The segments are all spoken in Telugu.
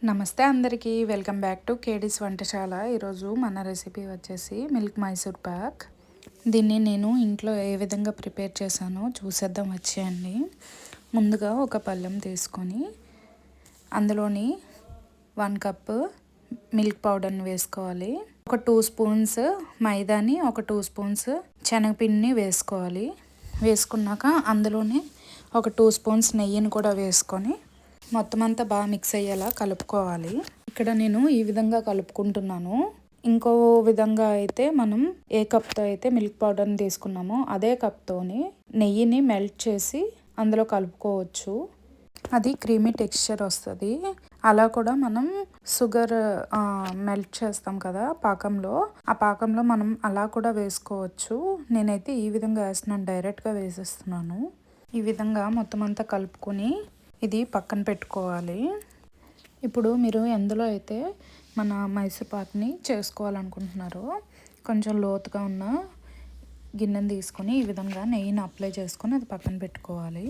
నమస్తే అందరికీ వెల్కమ్ బ్యాక్ టు కేడీస్ వంటశాల. ఈరోజు మన రెసిపీ వచ్చేసి మిల్క్ మైసూర్ పాక్. దీన్ని నేను ఇంట్లో ఏ విధంగా ప్రిపేర్ చేశానో చూసేద్దాం వచ్చేయండి. ముందుగా ఒక పళ్ళెం తీసుకొని అందులోని 1 కప్పు మిల్క్ పౌడర్ని వేసుకోవాలి. ఒక 2 స్పూన్స్ మైదాని, ఒక 2 స్పూన్స్ శనగపిండిని వేసుకోవాలి. వేసుకున్నాక అందులోనే ఒక 2 స్పూన్స్ నెయ్యిని కూడా వేసుకొని మొత్తం అంతా బాగా మిక్స్ అయ్యేలా కలుపుకోవాలి. ఇక్కడ నేను ఈ విధంగా కలుపుకుంటున్నాను. ఇంకో విధంగా అయితే మనం ఏ కప్తో అయితే మిల్క్ పౌడర్ని తీసుకున్నామో అదే కప్తోని నెయ్యిని మెల్ట్ చేసి అందులో కలుపుకోవచ్చు. అది క్రీమీ టెక్స్చర్ వస్తుంది. అలా కూడా మనం షుగర్ మెల్ట్ చేస్తాం కదా పాకంలో, ఆ పాకంలో మనం అలా కూడా వేసుకోవచ్చు. నేనైతే ఈ విధంగా వేస్తున్నాను, డైరెక్ట్గా వేసేస్తున్నాను. ఈ విధంగా మొత్తం అంతా కలుపుకొని ఇది పక్కన పెట్టుకోవాలి. ఇప్పుడు మీరు ఎందులో అయితే మన మైసూర్ పాక్ని చేసుకోవాలనుకుంటున్నారో కొంచెం లోతుగా ఉన్న గిన్నెని తీసుకొని ఈ విధంగా నెయ్యిని అప్లై చేసుకొని అది పక్కన పెట్టుకోవాలి.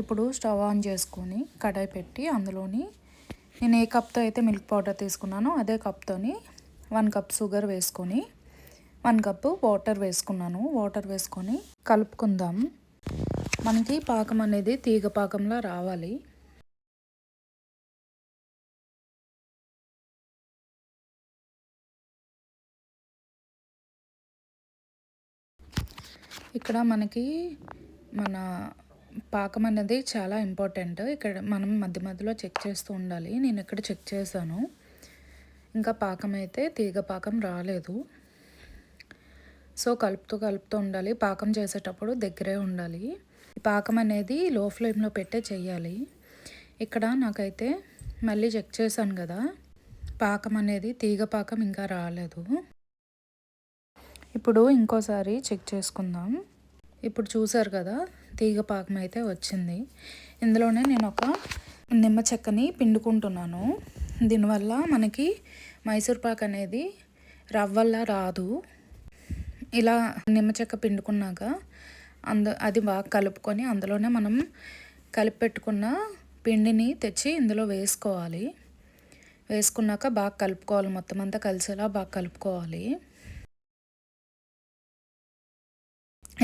ఇప్పుడు స్టవ్ ఆన్ చేసుకొని కడాయి పెట్టి అందులోని నేను ఏ కప్తో అయితే మిల్క్ పౌడర్ తీసుకున్నానో అదే కప్తోని 1 కప్ షుగర్ వేసుకొని 1 కప్పు వాటర్ వేసుకున్నాను. వాటర్ వేసుకొని కలుపుకుందాం. మనకి పాకం అనేది తీగ పాకంలో రావాలి. ఇక్కడ మనకి మన పాకం అనేది చాలా ఇంపార్టెంట్. ఇక్కడ మనం మధ్య మధ్యలో చెక్ చేస్తూ ఉండాలి. నేను ఇక్కడ చెక్ చేశాను, ఇంకా పాకం అయితే తీగ పాకం రాలేదు. సో కలుపుతూ ఉండాలి. పాకం చేసేటప్పుడు దగ్గరే ఉండాలి. పాకం అనేది లో ఫ్లేమ్లో పెట్టే చెయ్యాలి. ఇక్కడ నాకైతే మళ్ళీ చెక్ చేశాను కదా, పాకం అనేది తీగ పాకం ఇంకా రాలేదు. ఇప్పుడు ఇంకోసారి చెక్ చేసుకుందాం. ఇప్పుడు చూసారు కదా, తీగ పాకం అయితే వచ్చింది. ఇందులోనే నేను ఒక నిమ్మ చెక్కని పిండుకుంటున్నాను. దీనివల్ల మనకి మైసూర్ పాక్ అనేది రవ్వల్లా రాదు. ఇలా నిమ్మ చెక్క పిండుకున్నాక అది బాగా కలుపుకొని అందులోనే మనం కలిపి పెట్టుకున్న పిండిని తెచ్చి ఇందులో వేసుకోవాలి. వేసుకున్నాక బాగా కలుపుకోవాలి. మొత్తం అంతా కలిసేలా బాగా కలుపుకోవాలి.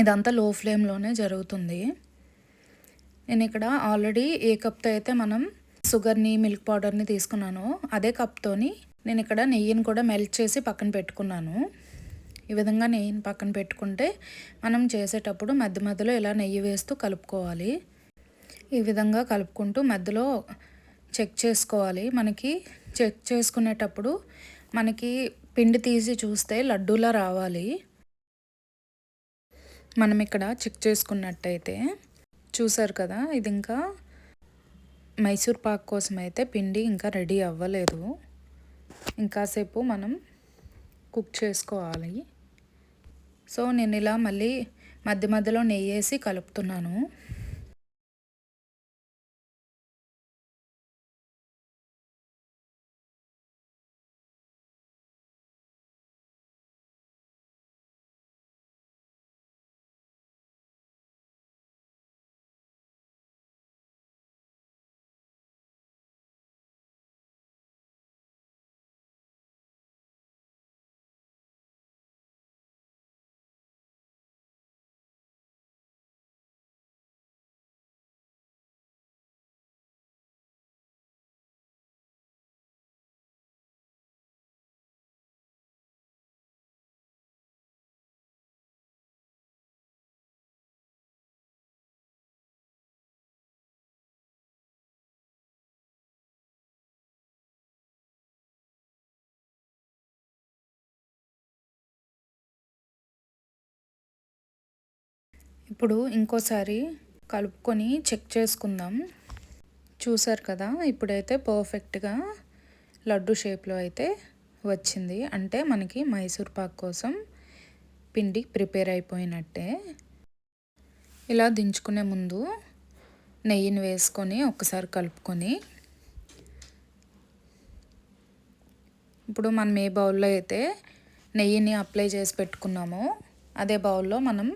ఇదంతా లో ఫ్లేమ్లోనే జరుగుతుంది. నేను ఇక్కడ ఆల్రెడీ ఏ కప్తో అయితే మనం షుగర్ని మిల్క్ పౌడర్ని తీసుకున్నానో అదే కప్తోని నేను ఇక్కడ నెయ్యిని కూడా మెల్ట్ చేసి పక్కన పెట్టుకున్నాను. ఈ విధంగా నెయ్యిని పక్కన పెట్టుకుంటే మనం చేసేటప్పుడు మధ్య మధ్యలో ఇలా నెయ్యి వేస్తూ కలుపుకోవాలి. ఈ విధంగా కలుపుకుంటూ మధ్యలో చెక్ చేసుకోవాలి. మనకి చెక్ చేసుకునేటప్పుడు మనకి పిండి తీసి చూస్తే లడ్డూలా రావాలి. మనం ఇక్కడ చెక్ చేసుకున్నట్టయితే చూసారు కదా, ఇది ఇంకా మైసూర్ పాక్ కోసం అయితే పిండి ఇంకా రెడీ అవ్వలేదు. ఇంకాసేపు మనం కుక్ చేసుకోవాలి. సో నేను ఇలా మళ్ళీ మధ్య మధ్యలో నెయ్యి వేసి కలుపుతున్నాను. ఇప్పుడు ఇంకోసారి కలుపుకొని చెక్ చేసుకుందాం. చూసారు కదా, ఇప్పుడైతే పర్ఫెక్ట్గా లడ్డు షేప్లో అయితే వచ్చింది. అంటే మనకి మైసూర్ పాక్ కోసం పిండి ప్రిపేర్ అయిపోయినట్టే. ఇలా దించుకునే ముందు నెయ్యిని వేసుకొని ఒకసారి కలుపుకొని ఇప్పుడు మనం ఏ బౌల్లో అయితే నెయ్యిని అప్లై చేసి పెట్టుకున్నామో అదే బౌల్లో మనం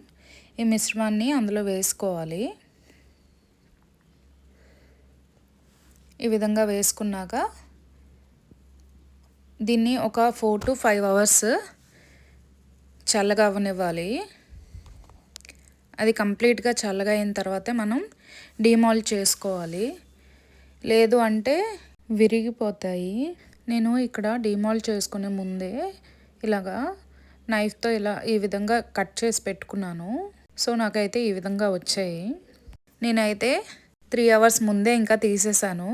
ఈ మిశ్రమాన్ని అందులో వేసుకోవాలి. ఈ విధంగా వేసుకున్నాక దీన్ని ఒక 4 to 5 అవర్స్ చల్లగా అవ్వనివ్వాలి. అది కంప్లీట్గా చల్లగా అయిన తర్వాతే మనం డీమాల్డ్ చేసుకోవాలి, లేదు అంటే విరిగిపోతాయి. నేను ఇక్కడ డీమాల్డ్ చేసుకునే ముందే ఇలాగా నైఫ్తో ఈ విధంగా కట్ చేసి పెట్టుకున్నాను. సో నాకైతే ఈ విధంగా వచ్చాయి. నేనైతే 3 అవర్స్ ముందే ఇంకా తీసేసాను.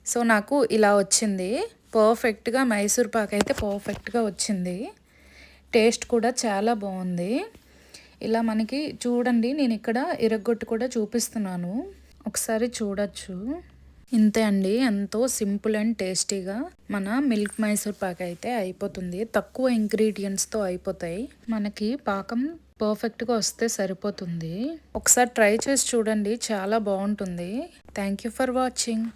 సో నాకు ఇలా వచ్చింది. పర్ఫెక్ట్గా మైసూర్ పాక్ అయితే పర్ఫెక్ట్గా వచ్చింది. టేస్ట్ కూడా చాలా బాగుంది. ఇలా మనకి చూడండి, నేను ఇక్కడ ఇరగ్గొట్టు కూడా చూపిస్తున్నాను, ఒకసారి చూడొచ్చు. ఇంతే అండి, ఎంతో సింపుల్ అండ్ టేస్టీగా మన మిల్క్ మైసూర్ పాక్ అయితే అయిపోతుంది. తక్కువ ఇంగ్రీడియంట్స్తో అయిపోతాయి. మనకి పాకం పర్ఫెక్ట్గా వస్తే సరిపోతుంది. ఒకసారి ట్రై చేసి చూడండి, చాలా బాగుంటుంది. Thank you for watching.